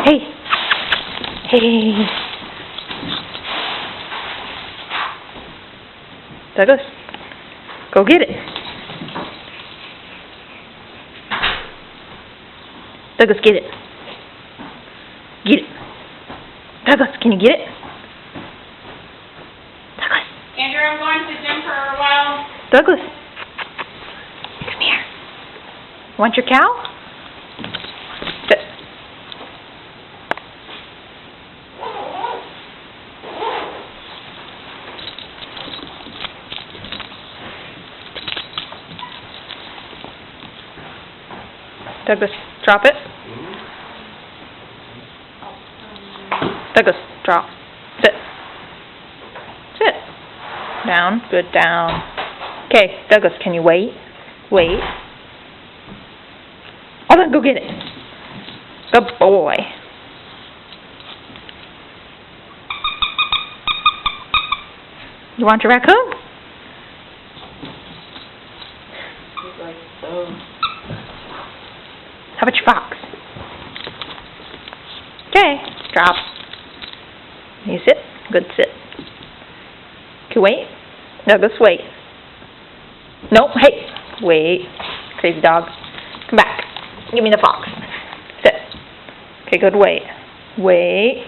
Hey. Hey. Douglas, go get it. Douglas, get it. Get it. Douglas, can you get it? Douglas. Andrew, I'm going to the gym for a while. Douglas. Come here. Want your cow? Sit. Douglas, drop it. Douglas, drop. Sit. Sit. Down. Good, down. Okay, Douglas, can you wait? Wait. Oh, then go get it. Good boy. You want your raccoon? He's like, so. How about your fox? Okay, drop. You sit. Good sit. Okay, wait. Douglas, wait. Nope, hey. Wait. Crazy dog. Come back. Give me the fox. Sit. Okay, good, wait. Wait.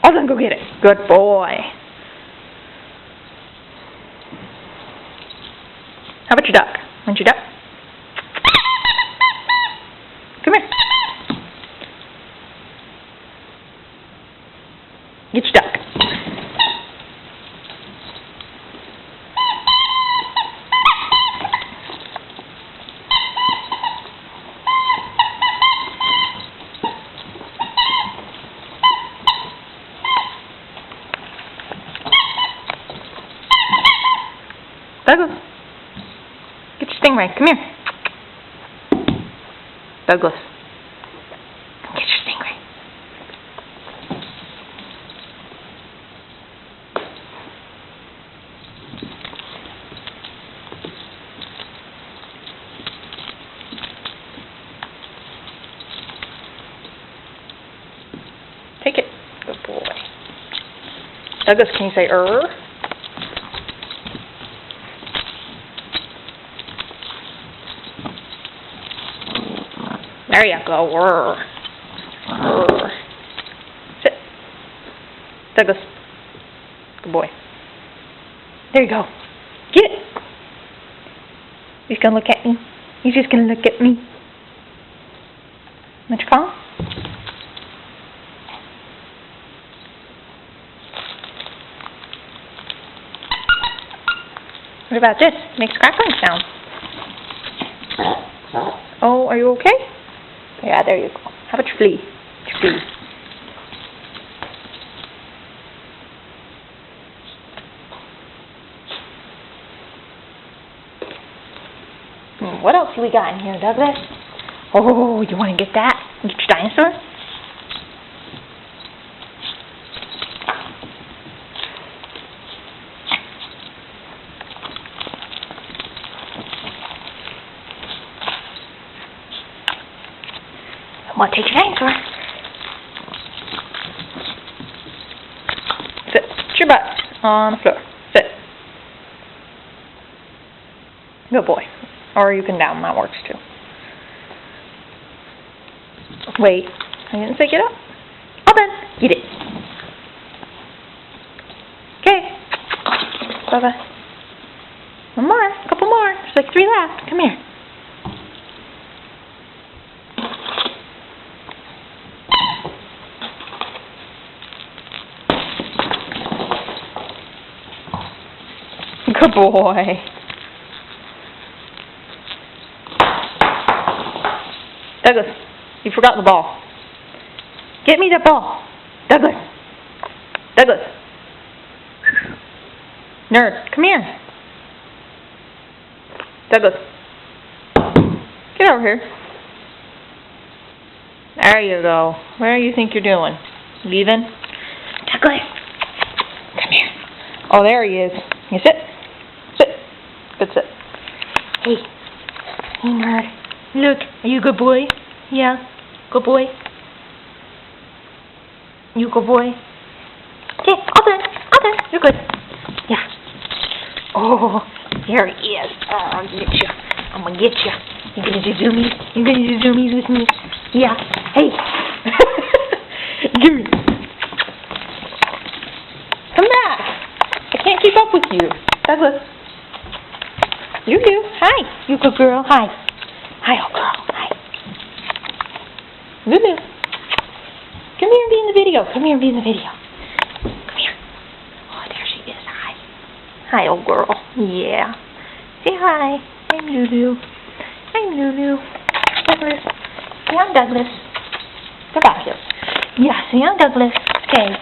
Oh, then go get it. Good boy. How about your duck? Want your duck? Come here. Get your duck. Douglas. Get your stingray. Come here. Douglas. Come get your stingray. Take it. Good boy. Douglas, can you say There you go. Sit. Douglas. Good boy. There you go. Get it. He's gonna look at me. He's just gonna look at me. Want your paw? What about this? Makes crackling sound. Oh, are you okay? Yeah, there you go. How about your flea? Your flea. What else do we got in here, Douglas? Oh, you want to get that? Get your dinosaur? I'm going to take your dinosaur. Sit. Put your butt on the floor. Sit. Good boy. Or you can down. That works too. Wait. I didn't say get up. Oh, then. Eat it. Okay. Bye-bye. One more. A couple more. There's like 3 left. Come here. Good boy. Douglas, you forgot the ball. Get me the ball. Douglas. Douglas. Nerd, come here. Douglas. Get over here. There you go. Where do you think you're doing? Leaving? Douglas. Come here. Oh, there he is. You sit. Sit. Good sit. Hey. Hey, nerd. Look. Are you a good boy? Yeah. Good boy. You good boy. Okay, all done. All done. You're good. Yeah. Oh, there he is. Oh, I'll get you. I'm gonna get you. You gonna do zoomies? You gonna do zoomies with me? Yeah. Hey. Dude. Come back. I can't keep up with you. Douglas. You do. Hi. You good girl. Hi. Hi, old girl. Hi. Lulu. Come here and be in the video. Come here and be in the video. Come here. Oh, there she is. Hi. Hi, old girl. Yeah. Say hi. I'm Lulu. I'm Lulu. Douglas. Say I'm Douglas. Come back here. Yeah, say I'm Douglas. Okay.